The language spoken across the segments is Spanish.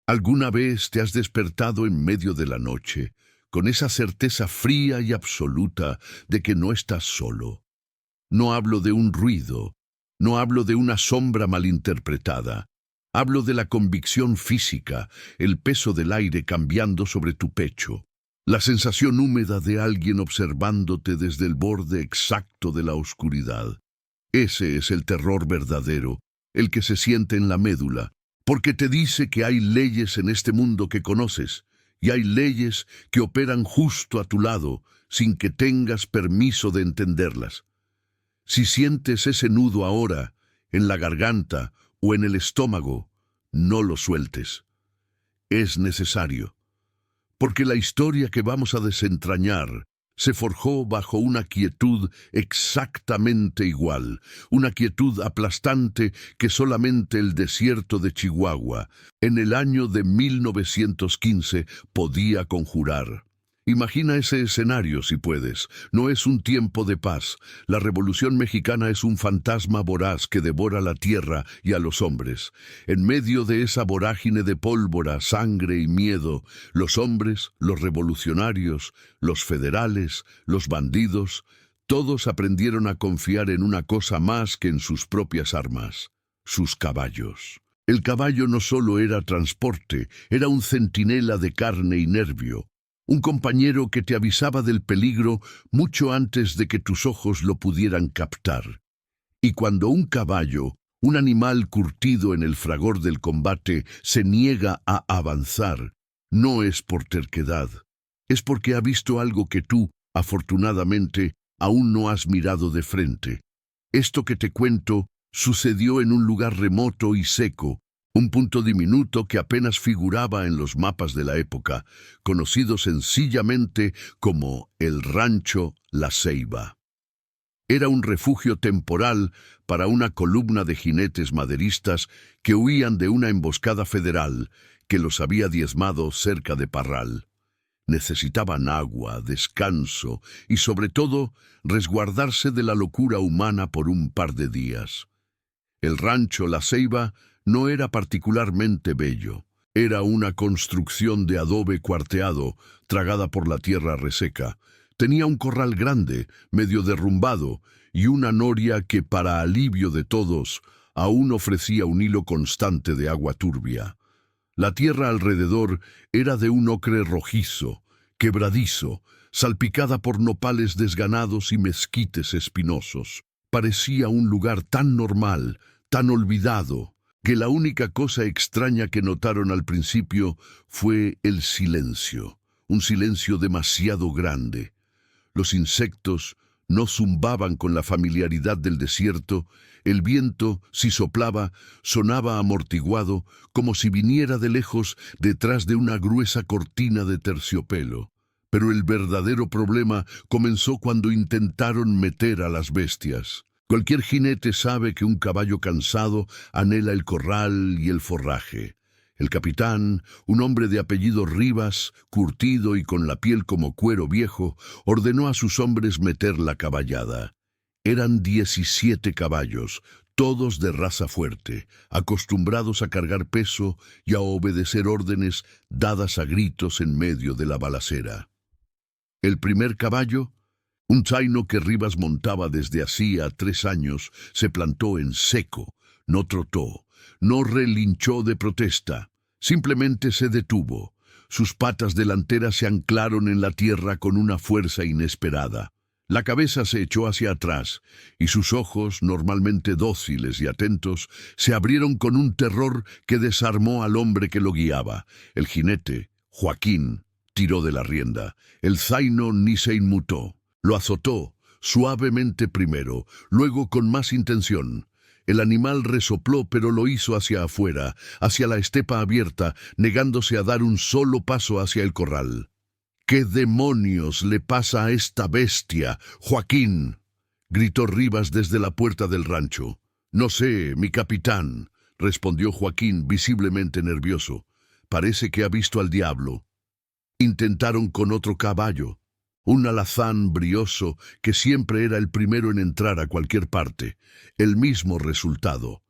¿Alguna vez te has despertado en medio de la noche con esa certeza fría y absoluta de que no estás solo? No hablo de un ruido, no hablo de una sombra malinterpretada. Hablo de la convicción física, el peso del aire cambiando sobre tu pecho, la sensación húmeda de alguien observándote desde el borde exacto de la oscuridad. Ese es el terror verdadero, el que se siente en la médula, porque te dice que hay leyes en este mundo que conoces, y hay leyes que operan justo a tu lado, sin que tengas permiso de entenderlas. Si sientes ese nudo ahora, en la garganta o en el estómago, no lo sueltes. Es necesario, porque la historia que vamos a desentrañar se forjó bajo una quietud exactamente igual, una quietud aplastante que solamente el desierto de Chihuahua, en el año de 1915, podía conjurar. Imagina ese escenario si puedes. No es un tiempo de paz. La Revolución Mexicana es un fantasma voraz que devora la tierra y a los hombres. En medio de esa vorágine de pólvora, sangre y miedo, los hombres, los revolucionarios, los federales, los bandidos, todos aprendieron a confiar en una cosa más que en sus propias armas: sus caballos. El caballo no solo era transporte, era un centinela de carne y nervio. Un compañero que te avisaba del peligro mucho antes de que tus ojos lo pudieran captar. Y cuando un caballo, un animal curtido en el fragor del combate, se niega a avanzar, no es por terquedad, es porque ha visto algo que tú, afortunadamente, aún no has mirado de frente. Esto que te cuento sucedió en un lugar remoto y seco, un punto diminuto que apenas figuraba en los mapas de la época, conocido sencillamente como el Rancho La Ceiba. Era un refugio temporal para una columna de jinetes maderistas que huían de una emboscada federal que los había diezmado cerca de Parral. Necesitaban agua, descanso y, sobre todo, resguardarse de la locura humana por un par de días. El Rancho La Ceiba no era particularmente bello. Era una construcción de adobe cuarteado, tragada por la tierra reseca. Tenía un corral grande, medio derrumbado, y una noria que, para alivio de todos, aún ofrecía un hilo constante de agua turbia. La tierra alrededor era de un ocre rojizo, quebradizo, salpicada por nopales desganados y mezquites espinosos. Parecía un lugar tan normal, tan olvidado, que la única cosa extraña que notaron al principio fue el silencio, un silencio demasiado grande. Los insectos no zumbaban con la familiaridad del desierto, el viento, si soplaba, sonaba amortiguado, como si viniera de lejos detrás de una gruesa cortina de terciopelo. Pero el verdadero problema comenzó cuando intentaron meter a las bestias. Cualquier jinete sabe que un caballo cansado anhela el corral y el forraje. El capitán, un hombre de apellido Rivas, curtido y con la piel como cuero viejo, ordenó a sus hombres meter la caballada. Eran 17 caballos, todos de raza fuerte, acostumbrados a cargar peso y a obedecer órdenes dadas a gritos en medio de la balacera. El primer caballo, un zaino que Rivas montaba desde hacía 3 años, se plantó en seco, no trotó, no relinchó de protesta, simplemente se detuvo. Sus patas delanteras se anclaron en la tierra con una fuerza inesperada. La cabeza se echó hacia atrás, y sus ojos, normalmente dóciles y atentos, se abrieron con un terror que desarmó al hombre que lo guiaba. El jinete, Joaquín, tiró de la rienda. El zaino ni se inmutó. Lo azotó, suavemente primero, luego con más intención. El animal resopló, pero lo hizo hacia afuera, hacia la estepa abierta, negándose a dar un solo paso hacia el corral. «¿Qué demonios le pasa a esta bestia, Joaquín?», gritó Rivas desde la puerta del rancho. «No sé, mi capitán», respondió Joaquín, visiblemente nervioso. «Parece que ha visto al diablo». Intentaron con otro caballo, un alazán brioso que siempre era el primero en entrar a cualquier parte. El mismo resultado.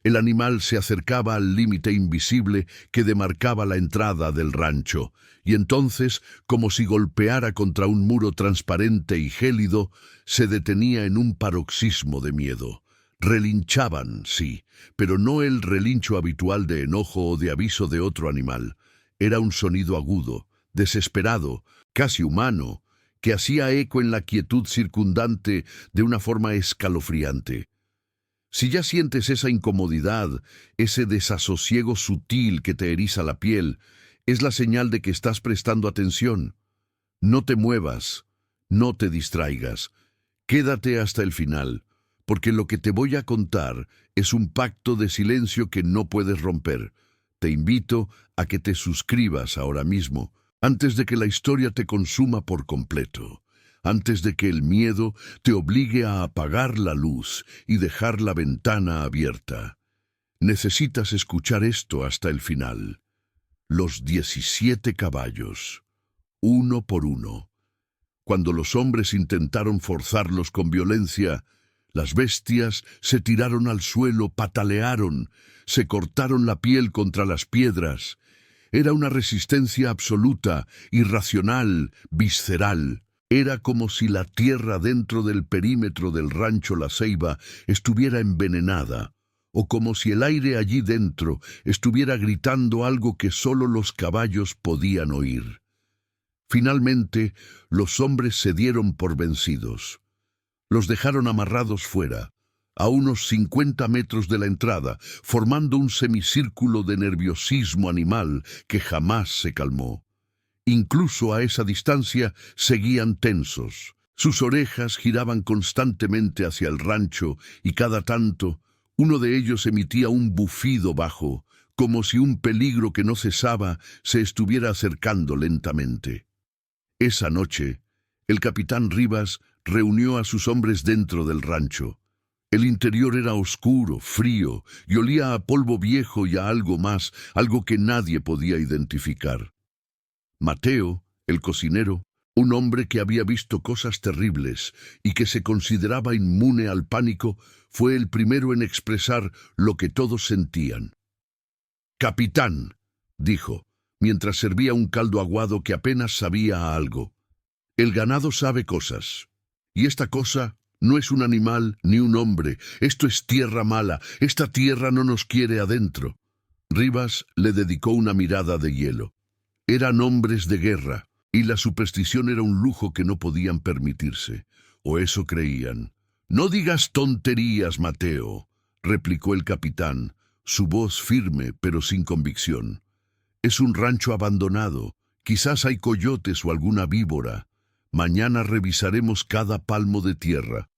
El animal se acercaba al límite invisible que demarcaba la entrada del rancho, y entonces, como si golpeara contra un muro transparente y gélido, se detenía en un paroxismo de miedo. Relinchaban, sí, pero no el relincho habitual de enojo o de aviso de otro animal. Era un sonido agudo, desesperado, casi humano, que hacía eco en la quietud circundante de una forma escalofriante. Si ya sientes esa incomodidad, ese desasosiego sutil que te eriza la piel, es la señal de que estás prestando atención. No te muevas, no te distraigas, quédate hasta el final, porque lo que te voy a contar es un pacto de silencio que no puedes romper. Te invito a que te suscribas ahora mismo, antes de que la historia te consuma por completo. Antes de que el miedo te obligue a apagar la luz y dejar la ventana abierta. Necesitas escuchar esto hasta el final. Los 17 caballos, uno por uno. Cuando los hombres intentaron forzarlos con violencia, las bestias se tiraron al suelo, patalearon, se cortaron la piel contra las piedras. Era una resistencia absoluta, irracional, visceral. Era como si la tierra dentro del perímetro del rancho La Ceiba estuviera envenenada, o como si el aire allí dentro estuviera gritando algo que solo los caballos podían oír. Finalmente, los hombres se dieron por vencidos. Los dejaron amarrados fuera, a unos 50 metros de la entrada, formando un semicírculo de nerviosismo animal que jamás se calmó. Incluso a esa distancia seguían tensos. Sus orejas giraban constantemente hacia el rancho y cada tanto uno de ellos emitía un bufido bajo, como si un peligro que no cesaba se estuviera acercando lentamente. Esa noche, el capitán Rivas reunió a sus hombres dentro del rancho. El interior era oscuro, frío, y olía a polvo viejo y a algo más, algo que nadie podía identificar. Mateo, el cocinero, un hombre que había visto cosas terribles y que se consideraba inmune al pánico, fue el primero en expresar lo que todos sentían. «Capitán», dijo, mientras servía un caldo aguado que apenas sabía a algo, «el ganado sabe cosas, y esta cosa no es un animal ni un hombre, esto es tierra mala, esta tierra no nos quiere adentro». Rivas le dedicó una mirada de hielo. Eran hombres de guerra, y la superstición era un lujo que no podían permitirse, o eso creían. «No digas tonterías, Mateo», replicó el capitán, su voz firme pero sin convicción. «Es un rancho abandonado, quizás hay coyotes o alguna víbora. Mañana revisaremos cada palmo de tierra».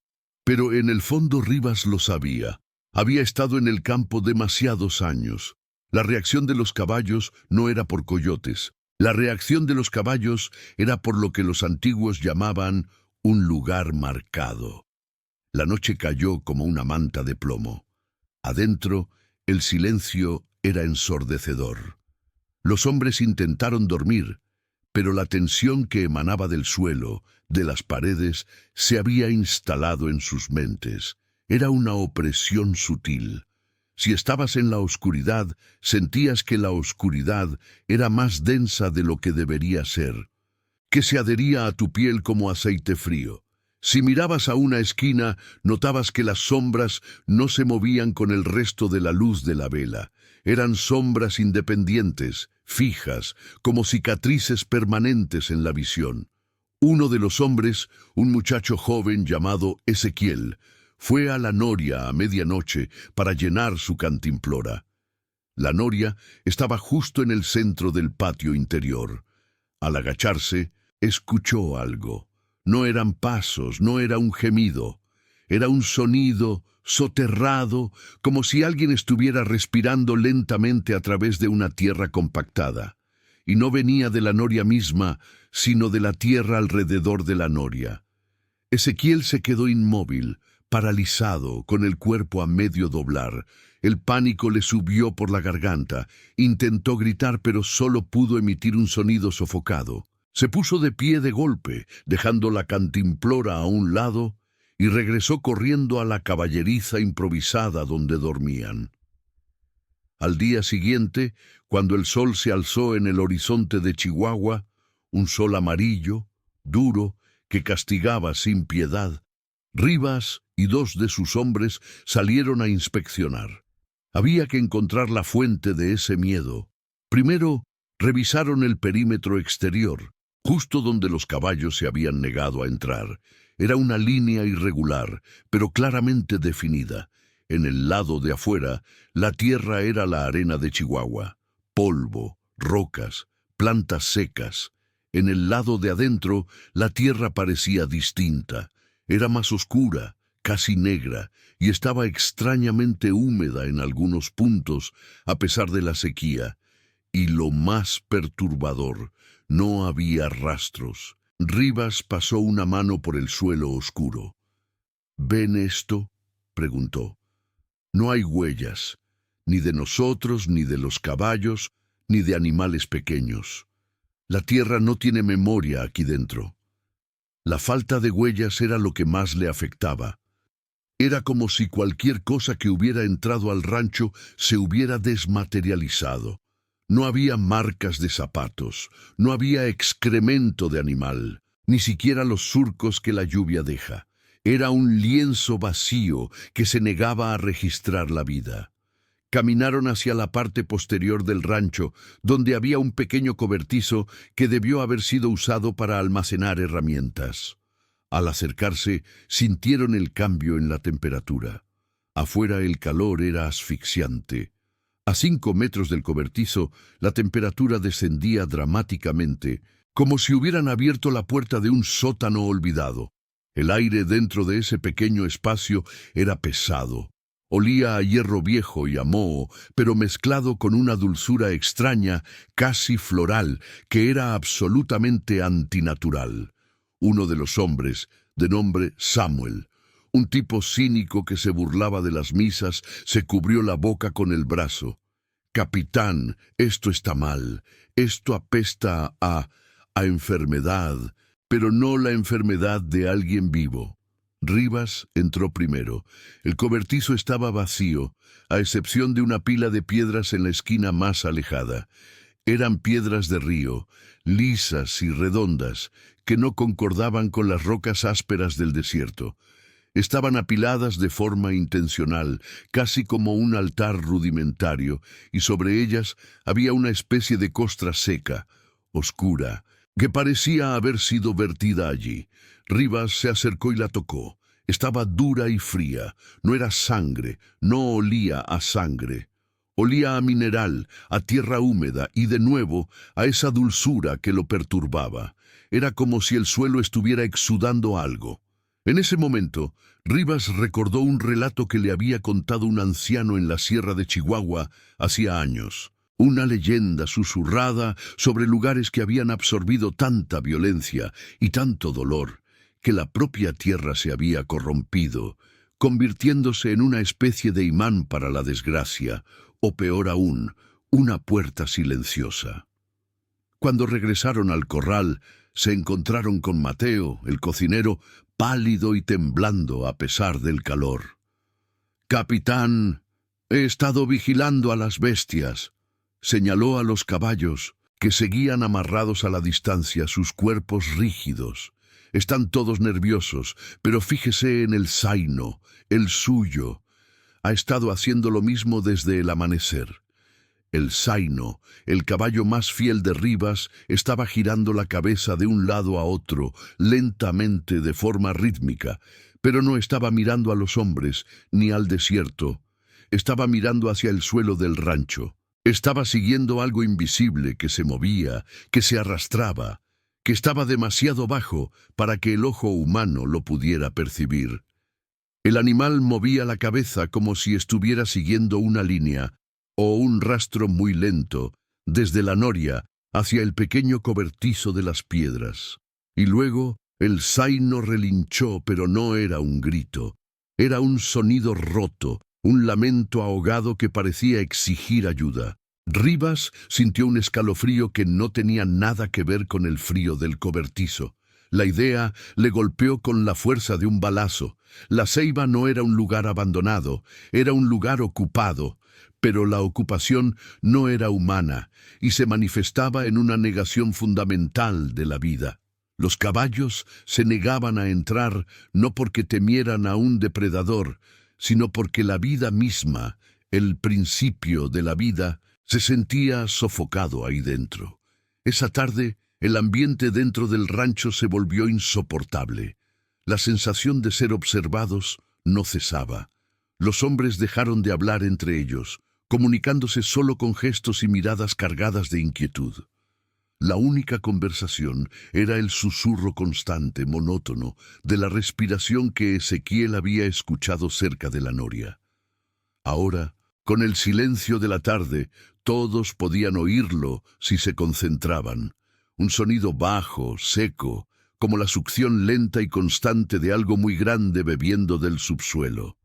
Pero en el fondo Rivas lo sabía. Había estado en el campo demasiados años. La reacción de los caballos no era por coyotes. La reacción de los caballos era por lo que los antiguos llamaban un lugar marcado. La noche cayó como una manta de plomo. Adentro, el silencio era ensordecedor. Los hombres intentaron dormir, pero la tensión que emanaba del suelo, de las paredes, se había instalado en sus mentes. Era una opresión sutil. Si estabas en la oscuridad, sentías que la oscuridad era más densa de lo que debería ser, que se adhería a tu piel como aceite frío. Si mirabas a una esquina, notabas que las sombras no se movían con el resto de la luz de la vela. Eran sombras independientes, fijas, como cicatrices permanentes en la visión. Uno de los hombres, un muchacho joven llamado Ezequiel, fue a la noria a medianoche para llenar su cantimplora. La noria estaba justo en el centro del patio interior. Al agacharse, escuchó algo. No eran pasos, no era un gemido. Era un sonido soterrado, como si alguien estuviera respirando lentamente a través de una tierra compactada. Y no venía de la noria misma, sino de la tierra alrededor de la noria. Ezequiel se quedó inmóvil, paralizado, con el cuerpo a medio doblar. El pánico le subió por la garganta. Intentó gritar, pero solo pudo emitir un sonido sofocado. Se puso de pie de golpe, dejando la cantimplora a un lado, y regresó corriendo a la caballeriza improvisada donde dormían. Al día siguiente, cuando el sol se alzó en el horizonte de Chihuahua, un sol amarillo, duro, que castigaba sin piedad, Rivas y 2 de sus hombres salieron a inspeccionar. Había que encontrar la fuente de ese miedo. Primero, revisaron el perímetro exterior, justo donde los caballos se habían negado a entrar. Era una línea irregular, pero claramente definida. En el lado de afuera, la tierra era la arena de Chihuahua, polvo, rocas, plantas secas. En el lado de adentro, la tierra parecía distinta. Era más oscura, casi negra, y estaba extrañamente húmeda en algunos puntos, a pesar de la sequía. Y lo más perturbador, no había rastros. Rivas pasó una mano por el suelo oscuro. ¿Ven esto?, preguntó. No hay huellas, ni de nosotros, ni de los caballos, ni de animales pequeños. La tierra no tiene memoria aquí dentro. La falta de huellas era lo que más le afectaba. Era como si cualquier cosa que hubiera entrado al rancho se hubiera desmaterializado. No había marcas de zapatos, no había excremento de animal, ni siquiera los surcos que la lluvia deja. Era un lienzo vacío que se negaba a registrar la vida. Caminaron hacia la parte posterior del rancho, donde había un pequeño cobertizo que debió haber sido usado para almacenar herramientas. Al acercarse, sintieron el cambio en la temperatura. Afuera el calor era asfixiante. A 5 metros del cobertizo, la temperatura descendía dramáticamente, como si hubieran abierto la puerta de un sótano olvidado. El aire dentro de ese pequeño espacio era pesado. Olía a hierro viejo y a moho, pero mezclado con una dulzura extraña, casi floral, que era absolutamente antinatural. Uno de los hombres, de nombre Samuel, un tipo cínico que se burlaba de las misas, se cubrió la boca con el brazo. «Capitán, esto está mal. Esto apesta a enfermedad, pero no la enfermedad de alguien vivo». Rivas entró primero. El cobertizo estaba vacío, a excepción de una pila de piedras en la esquina más alejada. Eran piedras de río, lisas y redondas, que no concordaban con las rocas ásperas del desierto. Estaban apiladas de forma intencional, casi como un altar rudimentario, y sobre ellas había una especie de costra seca, oscura, que parecía haber sido vertida allí. Rivas se acercó y la tocó. Estaba dura y fría. No era sangre, no olía a sangre. Olía a mineral, a tierra húmeda y de nuevo a esa dulzura que lo perturbaba. Era como si el suelo estuviera exudando algo. En ese momento, Rivas recordó un relato que le había contado un anciano en la sierra de Chihuahua hacía años. Una leyenda susurrada sobre lugares que habían absorbido tanta violencia y tanto dolor, que la propia tierra se había corrompido, convirtiéndose en una especie de imán para la desgracia, o peor aún, una puerta silenciosa. Cuando regresaron al corral, se encontraron con Mateo, el cocinero, pálido y temblando a pesar del calor. «Capitán, he estado vigilando a las bestias», señaló a los caballos, que seguían amarrados a la distancia, sus cuerpos rígidos. «Están todos nerviosos, pero fíjese en el zaino, el suyo. Ha estado haciendo lo mismo desde el amanecer». El zaino, el caballo más fiel de Rivas, estaba girando la cabeza de un lado a otro, lentamente, de forma rítmica, pero no estaba mirando a los hombres, ni al desierto. Estaba mirando hacia el suelo del rancho. Estaba siguiendo algo invisible que se movía, que se arrastraba, que estaba demasiado bajo para que el ojo humano lo pudiera percibir. El animal movía la cabeza como si estuviera siguiendo una línea, o un rastro muy lento, desde la noria hacia el pequeño cobertizo de las piedras. Y luego el zaino relinchó, pero no era un grito. Era un sonido roto, un lamento ahogado que parecía exigir ayuda. Rivas sintió un escalofrío que no tenía nada que ver con el frío del cobertizo. La idea le golpeó con la fuerza de un balazo. La ceiba no era un lugar abandonado, era un lugar ocupado. Pero la ocupación no era humana y se manifestaba en una negación fundamental de la vida. Los caballos se negaban a entrar no porque temieran a un depredador, sino porque la vida misma, el principio de la vida, se sentía sofocado ahí dentro. Esa tarde, el ambiente dentro del rancho se volvió insoportable. La sensación de ser observados no cesaba. Los hombres dejaron de hablar entre ellos, comunicándose solo con gestos y miradas cargadas de inquietud. La única conversación era el susurro constante, monótono, de la respiración que Ezequiel había escuchado cerca de la noria. Ahora, con el silencio de la tarde, todos podían oírlo si se concentraban. Un sonido bajo, seco, como la succión lenta y constante de algo muy grande bebiendo del subsuelo.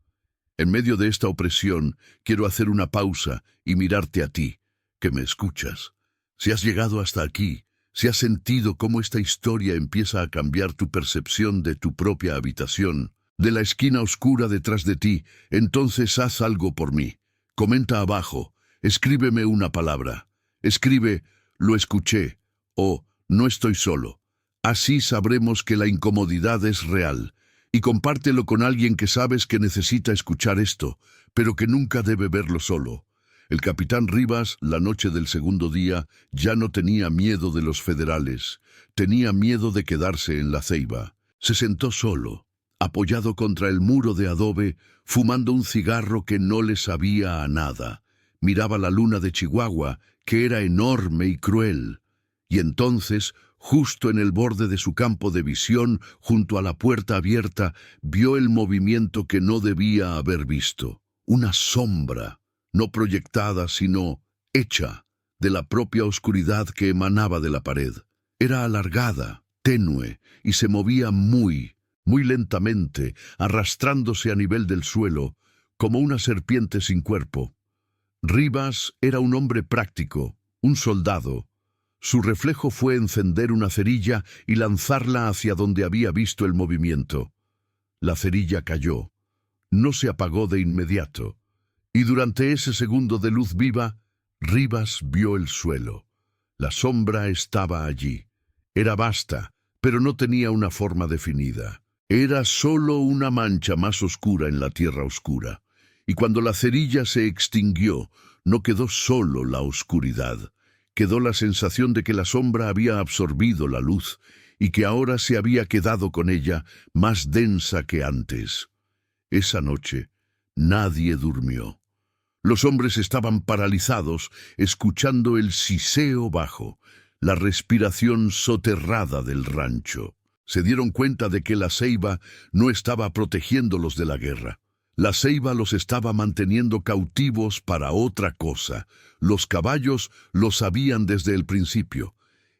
En medio de esta opresión, quiero hacer una pausa y mirarte a ti, que me escuchas. Si has llegado hasta aquí, si has sentido cómo esta historia empieza a cambiar tu percepción de tu propia habitación, de la esquina oscura detrás de ti, entonces haz algo por mí. Comenta abajo, escríbeme una palabra. Escribe, lo escuché, o no estoy solo. Así sabremos que la incomodidad es real. Y compártelo con alguien que sabes que necesita escuchar esto, pero que nunca debe verlo solo. El capitán Rivas, la noche del segundo día, ya no tenía miedo de los federales. Tenía miedo de quedarse en la ceiba. Se sentó solo, apoyado contra el muro de adobe, fumando un cigarro que no le sabía a nada. Miraba la luna de Chihuahua, que era enorme y cruel. Y entonces, justo en el borde de su campo de visión, junto a la puerta abierta, vio el movimiento que no debía haber visto. Una sombra, no proyectada, sino hecha de la propia oscuridad que emanaba de la pared. Era alargada, tenue, y se movía muy lentamente, arrastrándose a nivel del suelo, como una serpiente sin cuerpo. Rivas era un hombre práctico, un soldado. Su reflejo fue encender una cerilla y lanzarla hacia donde había visto el movimiento. La cerilla cayó. No se apagó de inmediato. Y durante ese segundo de luz viva, Rivas vio el suelo. La sombra estaba allí. Era vasta, pero no tenía una forma definida. Era solo una mancha más oscura en la tierra oscura. Y cuando la cerilla se extinguió, no quedó solo la oscuridad. Quedó la sensación de que la sombra había absorbido la luz y que ahora se había quedado con ella más densa que antes. Esa noche, nadie durmió. Los hombres estaban paralizados, escuchando el siseo bajo, la respiración soterrada del rancho. Se dieron cuenta de que la ceiba no estaba protegiéndolos de la guerra. La ceiba los estaba manteniendo cautivos para otra cosa. Los caballos lo sabían desde el principio.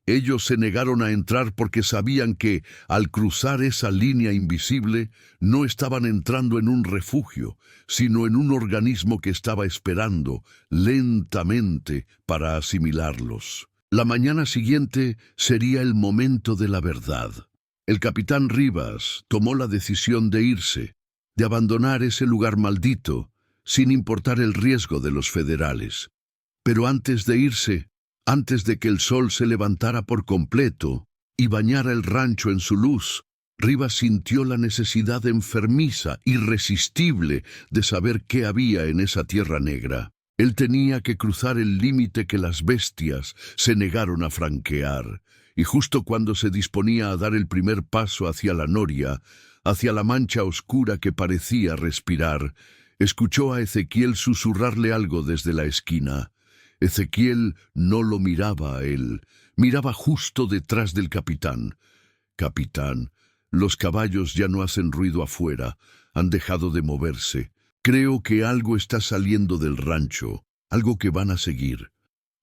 Ellos se negaron a entrar porque sabían que, al cruzar esa línea invisible, no estaban entrando en un refugio, sino en un organismo que estaba esperando, lentamente, para asimilarlos. La mañana siguiente sería el momento de la verdad. El capitán Rivas tomó la decisión de irse, de abandonar ese lugar maldito, sin importar el riesgo de los federales. Pero antes de irse, antes de que el sol se levantara por completo y bañara el rancho en su luz, Rivas sintió la necesidad enfermiza, irresistible, de saber qué había en esa tierra negra. Él tenía que cruzar el límite que las bestias se negaron a franquear, y justo cuando se disponía a dar el primer paso hacia la noria, hacia la mancha oscura que parecía respirar, escuchó a Ezequiel susurrarle algo desde la esquina. Ezequiel no lo miraba a él, miraba justo detrás del capitán. «Capitán, los caballos ya no hacen ruido afuera, han dejado de moverse. Creo que algo está saliendo del rancho, algo que van a seguir».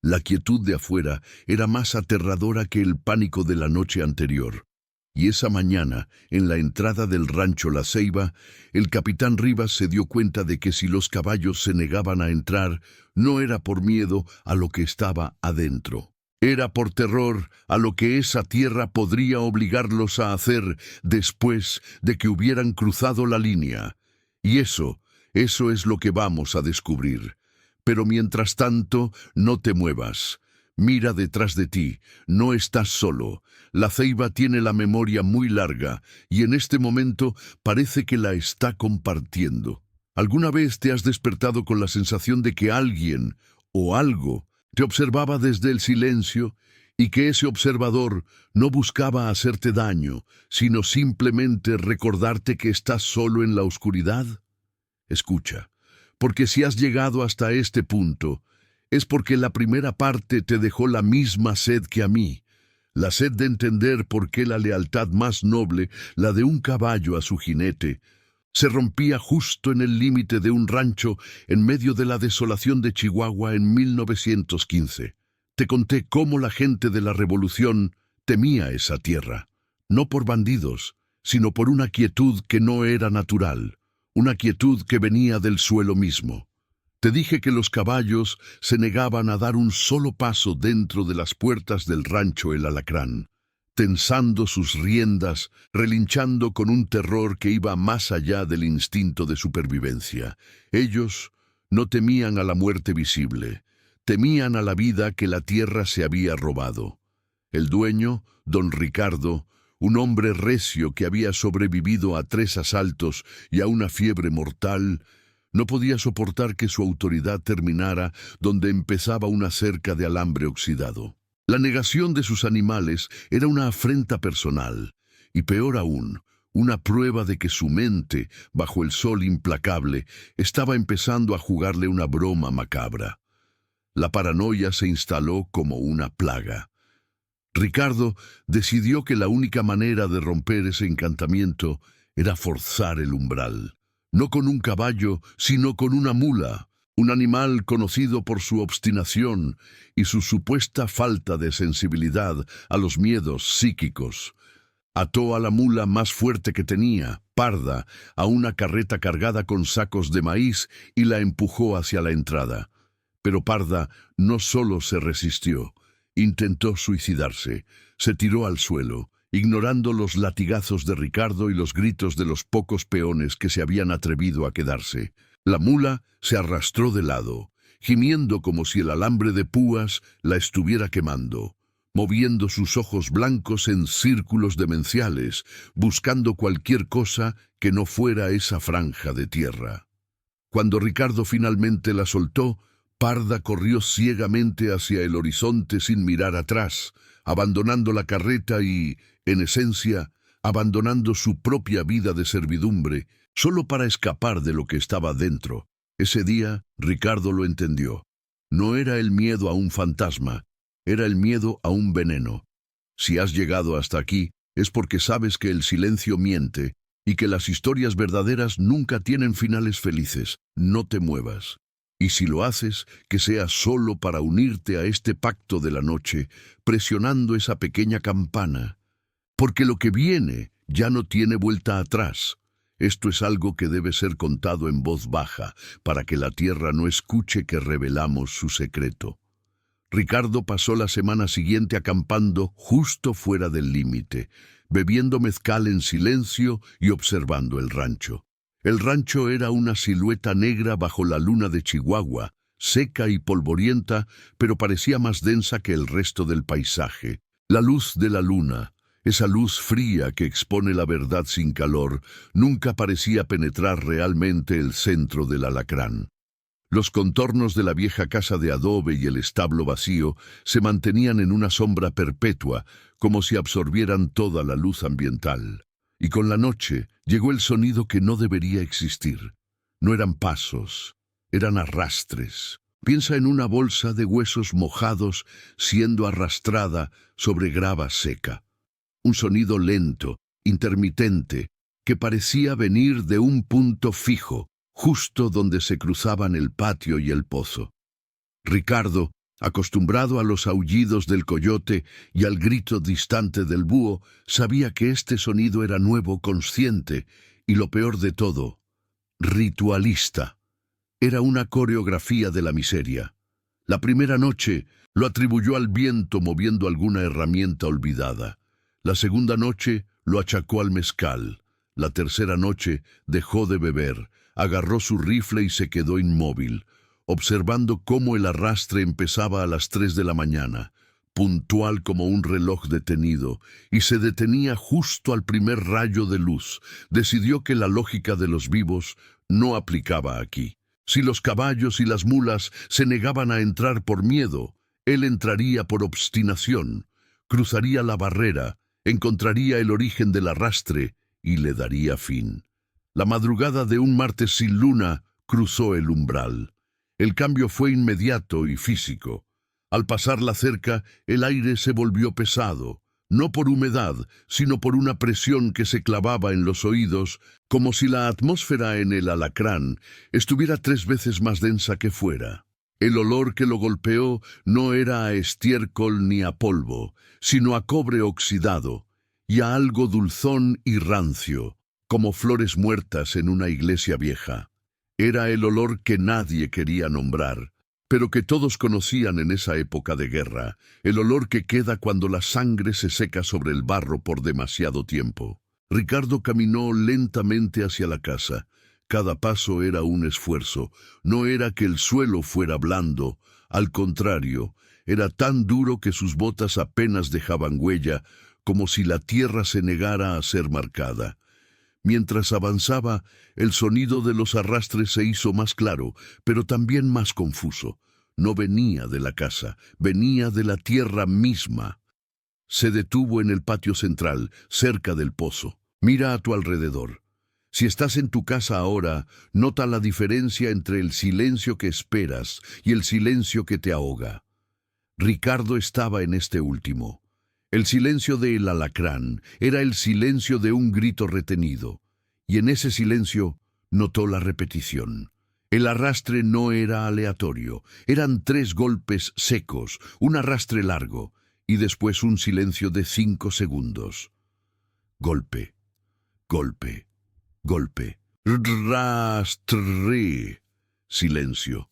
La quietud de afuera era más aterradora que el pánico de la noche anterior. Y esa mañana, en la entrada del rancho La Ceiba, el capitán Rivas se dio cuenta de que si los caballos se negaban a entrar, no era por miedo a lo que estaba adentro. Era por terror a lo que esa tierra podría obligarlos a hacer después de que hubieran cruzado la línea. Y eso es lo que vamos a descubrir. Pero mientras tanto, no te muevas. Mira detrás de ti, no estás solo. La ceiba tiene la memoria muy larga y en este momento parece que la está compartiendo. ¿Alguna vez te has despertado con la sensación de que alguien o algo te observaba desde el silencio y que ese observador no buscaba hacerte daño, sino simplemente recordarte que estás solo en la oscuridad? Escucha, porque si has llegado hasta este punto, es porque la primera parte te dejó la misma sed que a mí, la sed de entender por qué la lealtad más noble, la de un caballo a su jinete, se rompía justo en el límite de un rancho en medio de la desolación de Chihuahua en 1915. Te conté cómo la gente de la revolución temía esa tierra, no por bandidos, sino por una quietud que no era natural, una quietud que venía del suelo mismo. Te dije que los caballos se negaban a dar un solo paso dentro de las puertas del rancho El Alacrán, tensando sus riendas, relinchando con un terror que iba más allá del instinto de supervivencia. Ellos no temían a la muerte visible, temían a la vida que la tierra se había robado. El dueño, don Ricardo, un hombre recio que había sobrevivido a 3 asaltos y a una fiebre mortal, no podía soportar que su autoridad terminara donde empezaba una cerca de alambre oxidado. La negación de sus animales era una afrenta personal, y peor aún, una prueba de que su mente, bajo el sol implacable, estaba empezando a jugarle una broma macabra. La paranoia se instaló como una plaga. Ricardo decidió que la única manera de romper ese encantamiento era forzar el umbral. No con un caballo, sino con una mula, un animal conocido por su obstinación y su supuesta falta de sensibilidad a los miedos psíquicos. Ató a la mula más fuerte que tenía, Parda, a una carreta cargada con sacos de maíz y la empujó hacia la entrada. Pero Parda no solo se resistió, intentó suicidarse, se tiró al suelo, ignorando los latigazos de Ricardo y los gritos de los pocos peones que se habían atrevido a quedarse. La mula se arrastró de lado, gimiendo como si el alambre de púas la estuviera quemando, moviendo sus ojos blancos en círculos demenciales, buscando cualquier cosa que no fuera esa franja de tierra. Cuando Ricardo finalmente la soltó, Parda corrió ciegamente hacia el horizonte sin mirar atrás, abandonando la carreta y, en esencia, abandonando su propia vida de servidumbre, solo para escapar de lo que estaba dentro. Ese día, Ricardo lo entendió. No era el miedo a un fantasma, era el miedo a un veneno. Si has llegado hasta aquí, es porque sabes que el silencio miente y que las historias verdaderas nunca tienen finales felices. No te muevas. Y si lo haces, que sea solo para unirte a este pacto de la noche, presionando esa pequeña campana. Porque lo que viene ya no tiene vuelta atrás. Esto es algo que debe ser contado en voz baja, para que la tierra no escuche que revelamos su secreto. Ricardo pasó la semana siguiente acampando justo fuera del límite, bebiendo mezcal en silencio y observando el rancho. El rancho era una silueta negra bajo la luna de Chihuahua, seca y polvorienta, pero parecía más densa que el resto del paisaje. La luz de la luna, esa luz fría que expone la verdad sin calor, nunca parecía penetrar realmente el centro del alacrán. Los contornos de la vieja casa de adobe y el establo vacío se mantenían en una sombra perpetua, como si absorbieran toda la luz ambiental. Y con la noche llegó el sonido que no debería existir. No eran pasos, eran arrastres. Piensa en una bolsa de huesos mojados siendo arrastrada sobre grava seca. Un sonido lento, intermitente, que parecía venir de un punto fijo, justo donde se cruzaban el patio y el pozo. Ricardo, acostumbrado a los aullidos del coyote y al grito distante del búho, sabía que este sonido era nuevo, consciente, y lo peor de todo, ritualista. Era una coreografía de la miseria. La primera noche lo atribuyó al viento moviendo alguna herramienta olvidada. La segunda noche lo achacó al mezcal. La tercera noche dejó de beber, agarró su rifle y se quedó inmóvil, observando cómo el arrastre empezaba a las 3 de la mañana, puntual como un reloj detenido, y se detenía justo al primer rayo de luz. Decidió que la lógica de los vivos no aplicaba aquí. Si los caballos y las mulas se negaban a entrar por miedo, él entraría por obstinación, cruzaría la barrera, encontraría el origen del arrastre y le daría fin. La madrugada de un martes sin luna cruzó el umbral. El cambio fue inmediato y físico. Al pasar la cerca, el aire se volvió pesado, no por humedad, sino por una presión que se clavaba en los oídos, como si la atmósfera en el alacrán estuviera 3 veces más densa que fuera. El olor que lo golpeó no era a estiércol ni a polvo, sino a cobre oxidado, y a algo dulzón y rancio, como flores muertas en una iglesia vieja. Era el olor que nadie quería nombrar, pero que todos conocían en esa época de guerra, el olor que queda cuando la sangre se seca sobre el barro por demasiado tiempo. Ricardo caminó lentamente hacia la casa. Cada paso era un esfuerzo. No era que el suelo fuera blando, al contrario, era tan duro que sus botas apenas dejaban huella, como si la tierra se negara a ser marcada. Mientras avanzaba, el sonido de los arrastres se hizo más claro, pero también más confuso. No venía de la casa, venía de la tierra misma. Se detuvo en el patio central, cerca del pozo. Mira a tu alrededor. Si estás en tu casa ahora, nota la diferencia entre el silencio que esperas y el silencio que te ahoga. Ricardo estaba en este último. El silencio del alacrán era el silencio de un grito retenido, y en ese silencio notó la repetición. El arrastre no era aleatorio, eran 3 golpes secos, un arrastre largo, y después un silencio de 5 segundos. Golpe, golpe, golpe, rastre, silencio.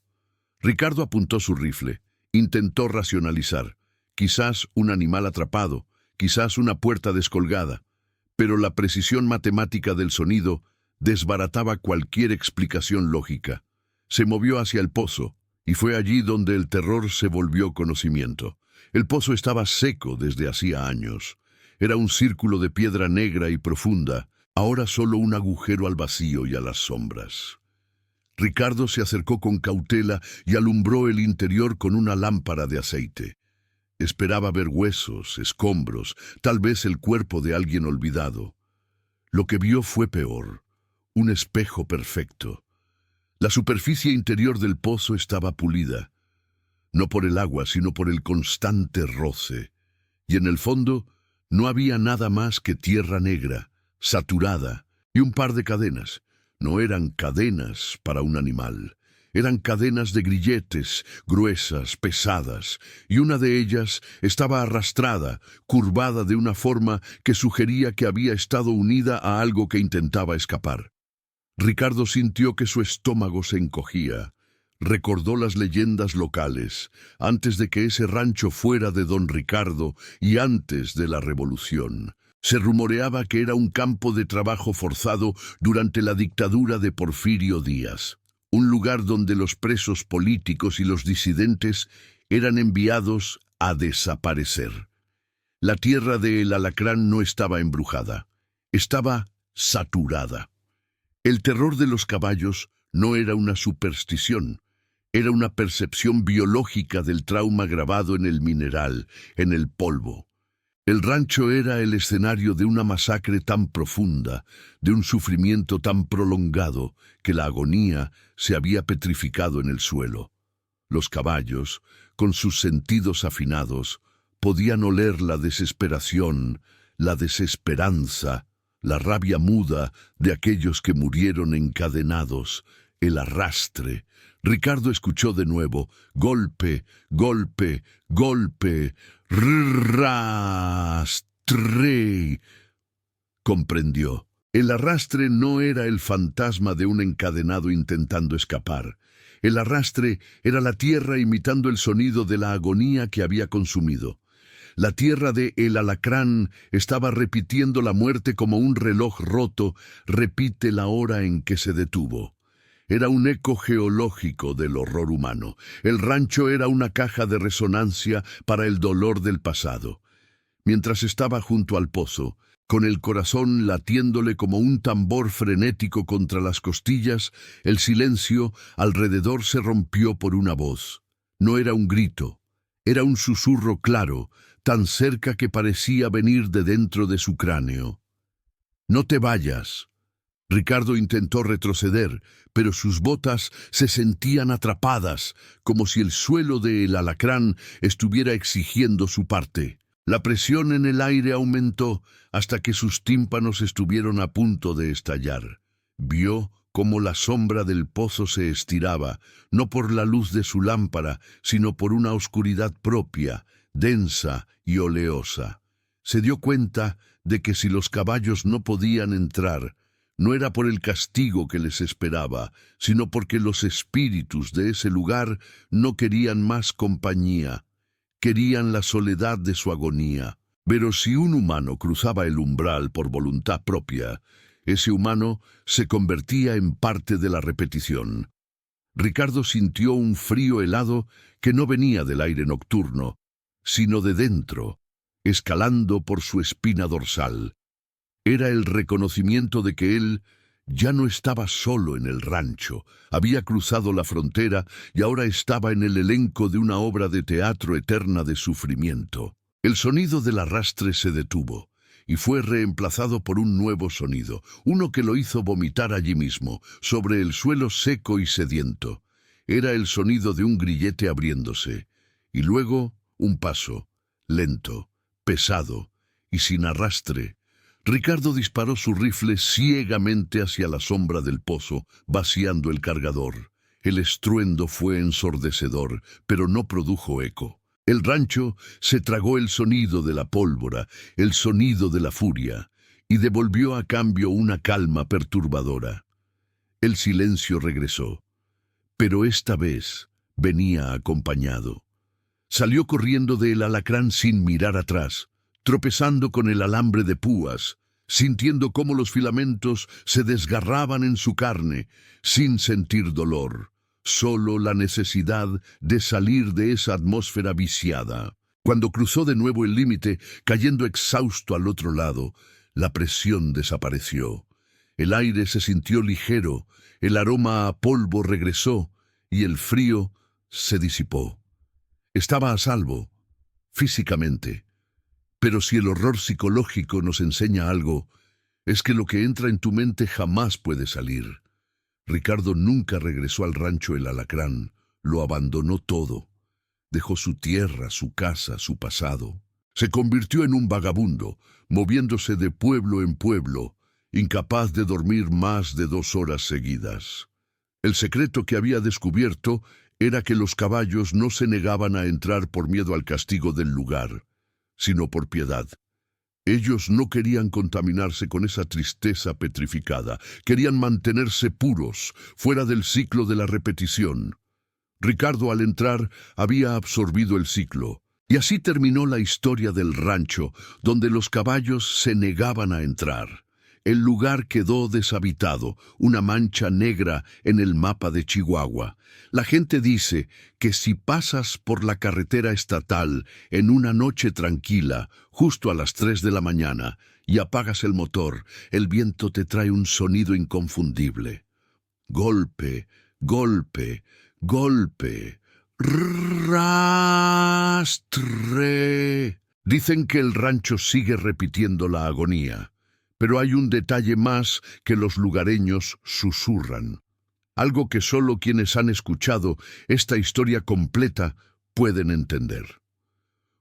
Ricardo apuntó su rifle, intentó racionalizar. Quizás un animal atrapado, quizás una puerta descolgada, pero la precisión matemática del sonido desbarataba cualquier explicación lógica. Se movió hacia el pozo, y fue allí donde el terror se volvió conocimiento. El pozo estaba seco desde hacía años. Era un círculo de piedra negra y profunda, ahora solo un agujero al vacío y a las sombras. Ricardo se acercó con cautela y alumbró el interior con una lámpara de aceite. Esperaba ver huesos, escombros, tal vez el cuerpo de alguien olvidado. Lo que vio fue peor, un espejo perfecto. La superficie interior del pozo estaba pulida, no por el agua, sino por el constante roce. Y en el fondo no había nada más que tierra negra, saturada, y un par de cadenas. No eran cadenas para un animal. Eran cadenas de grilletes, gruesas, pesadas, y una de ellas estaba arrastrada, curvada de una forma que sugería que había estado unida a algo que intentaba escapar. Ricardo sintió que su estómago se encogía. Recordó las leyendas locales, antes de que ese rancho fuera de don Ricardo y antes de la Revolución. Se rumoreaba que era un campo de trabajo forzado durante la dictadura de Porfirio Díaz. Un lugar donde los presos políticos y los disidentes eran enviados a desaparecer. La tierra de El Alacrán no estaba embrujada, estaba saturada. El terror de los caballos no era una superstición, era una percepción biológica del trauma grabado en el mineral, en el polvo. El rancho era el escenario de una masacre tan profunda, de un sufrimiento tan prolongado, que la agonía se había petrificado en el suelo. Los caballos, con sus sentidos afinados, podían oler la desesperación, la desesperanza, la rabia muda de aquellos que murieron encadenados, el arrastre. Ricardo escuchó de nuevo, golpe, golpe, golpe, rastre. Comprendió. El arrastre no era el fantasma de un encadenado intentando escapar. El arrastre era la tierra imitando el sonido de la agonía que había consumido. La tierra de El Alacrán estaba repitiendo la muerte como un reloj roto repite la hora en que se detuvo. Era un eco geológico del horror humano. El rancho era una caja de resonancia para el dolor del pasado. Mientras estaba junto al pozo, con el corazón latiéndole como un tambor frenético contra las costillas, el silencio alrededor se rompió por una voz. No era un grito, era un susurro claro, tan cerca que parecía venir de dentro de su cráneo. «No te vayas». Ricardo intentó retroceder, pero sus botas se sentían atrapadas, como si el suelo del alacrán estuviera exigiendo su parte. La presión en el aire aumentó hasta que sus tímpanos estuvieron a punto de estallar. Vio cómo la sombra del pozo se estiraba, no por la luz de su lámpara, sino por una oscuridad propia, densa y oleosa. Se dio cuenta de que si los caballos no podían entrar, no era por el castigo que les esperaba, sino porque los espíritus de ese lugar no querían más compañía. Querían la soledad de su agonía. Pero si un humano cruzaba el umbral por voluntad propia, ese humano se convertía en parte de la repetición. Ricardo sintió un frío helado que no venía del aire nocturno, sino de dentro, escalando por su espina dorsal. Era el reconocimiento de que él ya no estaba solo en el rancho, había cruzado la frontera y ahora estaba en el elenco de una obra de teatro eterna de sufrimiento. El sonido del arrastre se detuvo y fue reemplazado por un nuevo sonido, uno que lo hizo vomitar allí mismo, sobre el suelo seco y sediento. Era el sonido de un grillete abriéndose, y luego un paso, lento, pesado y sin arrastre. Ricardo disparó su rifle ciegamente hacia la sombra del pozo, vaciando el cargador. El estruendo fue ensordecedor, pero no produjo eco. El rancho se tragó el sonido de la pólvora, el sonido de la furia, y devolvió a cambio una calma perturbadora. El silencio regresó, pero esta vez venía acompañado. Salió corriendo del alacrán sin mirar atrás, tropezando con el alambre de púas, sintiendo cómo los filamentos se desgarraban en su carne, sin sentir dolor, solo la necesidad de salir de esa atmósfera viciada. Cuando cruzó de nuevo el límite, cayendo exhausto al otro lado, la presión desapareció. El aire se sintió ligero, el aroma a polvo regresó y el frío se disipó. Estaba a salvo, físicamente. Pero si el horror psicológico nos enseña algo, es que lo que entra en tu mente jamás puede salir. Ricardo nunca regresó al rancho El Alacrán, lo abandonó todo. Dejó su tierra, su casa, su pasado. Se convirtió en un vagabundo, moviéndose de pueblo en pueblo, incapaz de dormir más de 2 horas seguidas. El secreto que había descubierto era que los caballos no se negaban a entrar por miedo al castigo del lugar, sino por piedad. Ellos no querían contaminarse con esa tristeza petrificada, querían mantenerse puros, fuera del ciclo de la repetición. Ricardo, al entrar, había absorbido el ciclo, y así terminó la historia del rancho, donde los caballos se negaban a entrar. El lugar quedó deshabitado, una mancha negra en el mapa de Chihuahua. La gente dice que si pasas por la carretera estatal en una noche tranquila, justo a las 3 de la mañana, y apagas el motor, el viento te trae un sonido inconfundible. Golpe, golpe, golpe, rastre. Dicen que el rancho sigue repitiendo la agonía. Pero hay un detalle más que los lugareños susurran. Algo que solo quienes han escuchado esta historia completa pueden entender.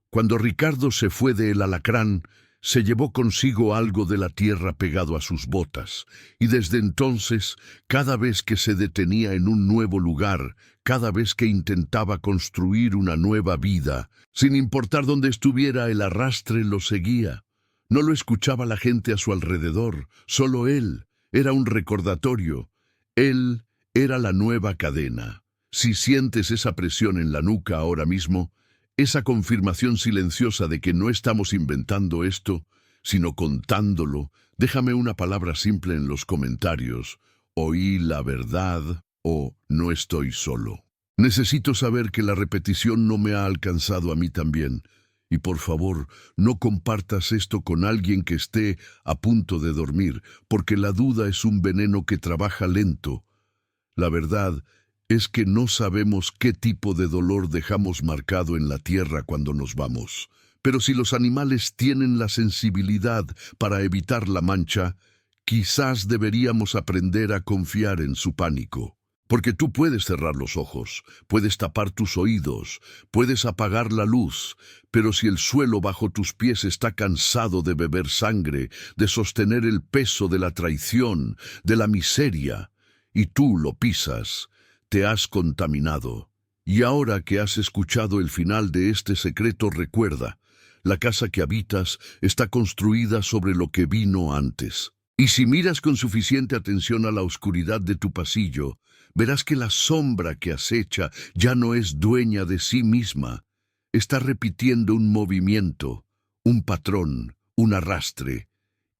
Cuando Ricardo se fue de El Alacrán, se llevó consigo algo de la tierra pegado a sus botas, y desde entonces, cada vez que se detenía en un nuevo lugar, cada vez que intentaba construir una nueva vida, sin importar dónde estuviera, el arrastre lo seguía. No lo escuchaba la gente a su alrededor, solo él. Era un recordatorio. Él era la nueva cadena. Si sientes esa presión en la nuca ahora mismo, esa confirmación silenciosa de que no estamos inventando esto, sino contándolo, déjame una palabra simple en los comentarios. Oí la verdad. o no estoy solo. Necesito saber que la repetición no me ha alcanzado a mí también. Y por favor, no compartas esto con alguien que esté a punto de dormir, porque la duda es un veneno que trabaja lento. La verdad es que no sabemos qué tipo de dolor dejamos marcado en la tierra cuando nos vamos. Pero si los animales tienen la sensibilidad para evitar la mancha, quizás deberíamos aprender a confiar en su pánico. Porque tú puedes cerrar los ojos, puedes tapar tus oídos, puedes apagar la luz, pero si el suelo bajo tus pies está cansado de beber sangre, de sostener el peso de la traición, de la miseria, y tú lo pisas, te has contaminado. Y ahora que has escuchado el final de este secreto, recuerda, la casa que habitas está construida sobre lo que vino antes. Y si miras con suficiente atención a la oscuridad de tu pasillo, verás que la sombra que acecha ya no es dueña de sí misma. Está repitiendo un movimiento, un patrón, un arrastre.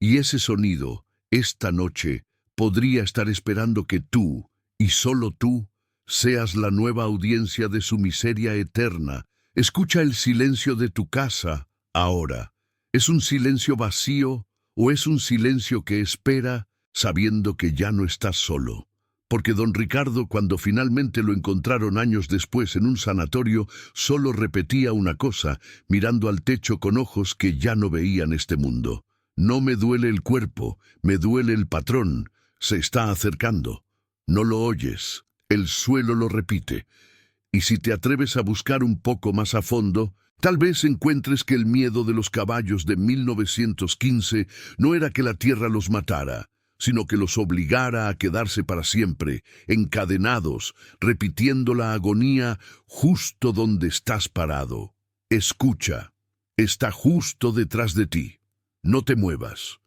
Y ese sonido, esta noche, podría estar esperando que tú, y solo tú, seas la nueva audiencia de su miseria eterna. Escucha el silencio de tu casa ahora. ¿Es un silencio vacío o es un silencio que espera sabiendo que ya no estás solo? Porque don Ricardo, cuando finalmente lo encontraron años después en un sanatorio, solo repetía una cosa, mirando al techo con ojos que ya no veían este mundo. No me duele el cuerpo, me duele el patrón. Se está acercando. No lo oyes. El suelo lo repite. Y si te atreves a buscar un poco más a fondo, tal vez encuentres que el miedo de los caballos de 1915 no era que la tierra los matara, sino que los obligara a quedarse para siempre, encadenados, repitiendo la agonía justo donde estás parado. Escucha, está justo detrás de ti. No te muevas.